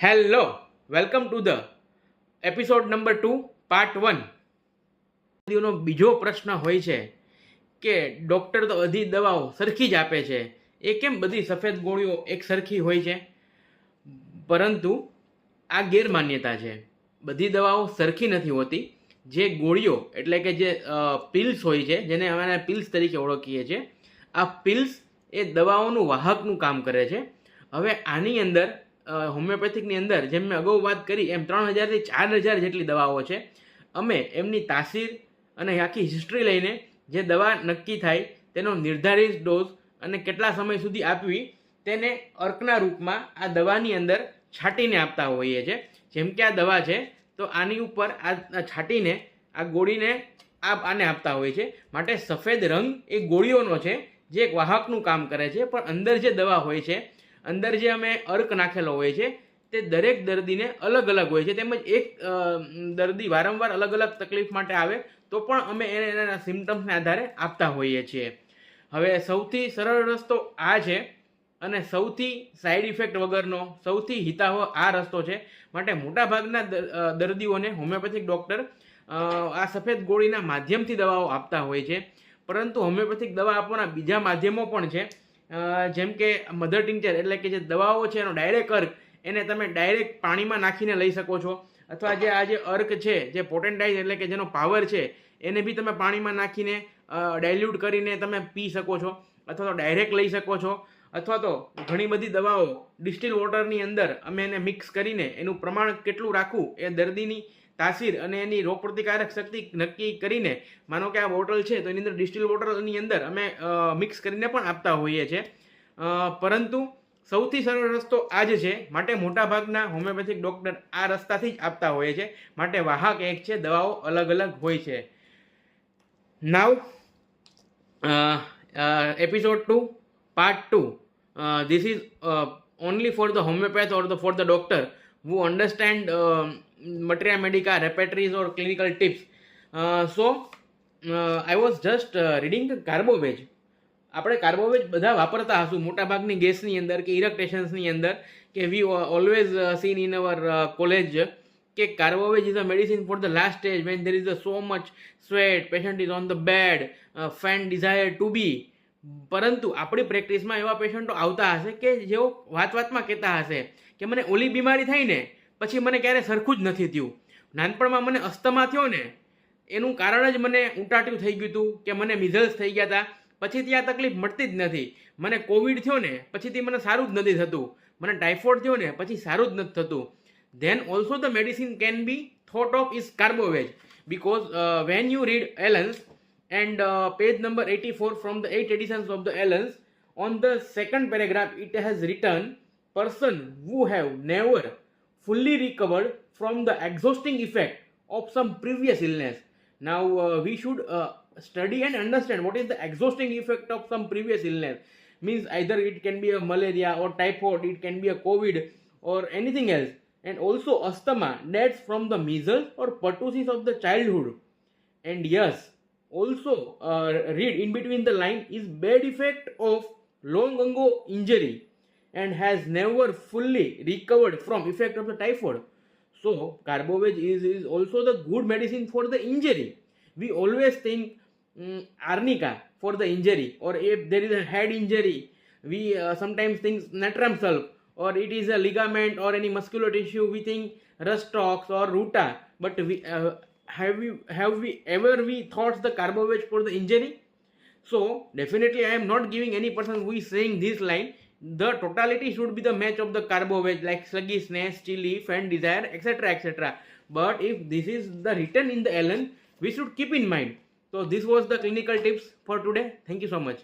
Hello, welcome to the episode number 2 part 1. નો બીજો પ્રશ્ન હોય છે કે ડૉક્ટર તો બધી દવાઓ સરખી જ આપે છે, એ કેમ બધી સફેદ ગોળીઓ એક સરખી હોય છે? પરંતુ આ ગેરમાન્યતા છે. બધી દવાઓ સરખી નથી હોતી. જે ગોળીઓ એટલે કે જે પિલ્સ હોય છે, જેને અમે પિલ્સ તરીકે ઓળખીએ છીએ, આ પિલ્સ એ દવાઓનું વાહકનું કામ કરે છે. હવે આની અંદર હોમિયોપેથિકની અંદર જેમ મેં અગાઉ વાત કરી એમ 3000 થી 4000 જેટલી દવાઓ છે. અમે એમની તાસીર અને આખી હિસ્ટ્રી લઈને જે દવા નક્કી થાય તેનો નિર્ધારિત ડોઝ અને કેટલા સમય સુધી આપવી તેને અર્કના રૂપમાં આ દવાની અંદર છાંટીને આપતા હોઈએ છીએ. જેમ કે આ દવા છે તો આની ઉપર આ છાંટીને આ ગોળીને આને આપતા હોય છે. માટે સફેદ રંગ એ ગોળીઓનો છે જે એક વાહકનું કામ કરે છે. પણ અંદર જે દવા હોય છે, અંદર જે અમે અર્ક નાખેલો હોય છે, તે દરેક દર્દીને અલગ અલગ હોય છે. તેમજ એક દર્દી વારંવાર અલગ અલગ તકલીફ માટે આવે તો પણ અમે એના સિમ્ટમ્સને આધારે આપતા હોઈએ છીએ. હવે સૌથી સરળ રસ્તો આ છે અને સૌથી સાઈડ ઇફેક્ટ વગરનો, સૌથી હિતાવહ આ રસ્તો છે. માટે મોટાભાગના દર્દીઓને હોમિયોપેથિક ડૉક્ટર આ સફેદ ગોળીના માધ્યમથી દવાઓ આપતા હોય છે. પરંતુ હોમિયોપેથિક દવા આપવાના બીજા માધ્યમો પણ છે. જેમ કે મધર ટિંચર એટલે કે જે દવાઓ છે એનો ડાયરેક્ટ અર્ક, એને તમે ડાયરેક્ટ પાણીમાં નાખીને લઈ શકો છો. અથવા જે આ જે અર્ક છે, જે પોટેન્ટાઇઝ એટલે કે જેનો પાવર છે, એને બી તમે પાણીમાં નાખીને ડાયલ્યુટ કરીને તમે પી શકો છો, અથવા તો ડાયરેક્ટ લઈ શકો છો. અથવા તો ઘણી બધી દવાઓ ડિસ્ટિલ વોટરની અંદર અમે એને મિક્સ કરીને એનું પ્રમાણ કેટલું રાખવું એ દર્દીની તાસીર અને એની રોગપ્રતિકારક શક્તિ નક્કી કરીને, માનો કે આ બોટલ છે તો એની અંદર ડિસ્ટિલ વોટરની અંદર અમે મિક્સ કરીને પણ આપતા હોઈએ છીએ. પરંતુ સૌથી સરળ રસ્તો આ જ છે. માટે મોટાભાગના હોમિયોપેથિક ડૉક્ટર આ રસ્તાથી જ આપતા હોય છે. માટે વાહક એક છે, દવાઓ અલગ અલગ હોય છે. નાવ episode 2 part 2. This is only for the homeopath or for the doctor who understand materia medica, repertories or clinical tips. I was just reading the કાર્બોવેજ. આપણે કાર્બોવેજ બધા વાપરતા હશું મોટાભાગની ગેસની અંદર કે ઇરેક્ટેશન્સની અંદર, કે we always seen in our college કે carbo veg is a medicine for the last stage when there is a so much sweat, patient is on the bed, fan desire to be. પરંતુ આપણી પ્રેક્ટિસમાં એવા પેશન્ટો આવતા હશે કે જેઓ વાતમાં કહેતા હશે કે મને ઓલી બીમારી થઈ ને પછી મને ક્યારે સરખું જ નથી થયું. નાનપણમાં મને અસ્થમા થયો ને એનું કારણ જ મને ઉટાટ્યું થઈ ગયું હતું, કે મને મિઝલ્સ થઈ ગયા હતા પછીથી આ તકલીફ મળતી જ નથી. મને કોવિડ થયો ને પછીથી મને સારું જ નથી થતું. મને ટાઇફોઇડ થયો ને પછી સારું જ નથી થતું. Then also the medicine can be thought of is carbo veg, because when you read Allen's and page number 84 from the 8 editions of the Allens, on the second paragraph it has written, person who have never fully recovered from the exhausting effect of some previous illness. Now we should study and understand what is the exhausting effect of some previous illness. Means either it can be a malaria or typhoid, it can be a COVID or anything else. And also asthma dates from the measles or pertussis of the childhood. And yes, also read in between the line is bad effect of long ago injury and has never fully recovered from effect of the typhoid. So carboveg is also the good medicine for the injury. We always think arnica for the injury, or if there is a head injury we sometimes think natrum sulf, or it is a ligament or any muscular tissue we think rustox or ruta. But we have we ever thought the carboveg for the injury? So definitely I am not giving any person who is saying this line. The totality should be the match of the carboveg, like sluggishness, chilly, fan desire, etc, etc. But if this is the written in the Allen, we should keep in mind. So this was the clinical tips for today. Thank you so much.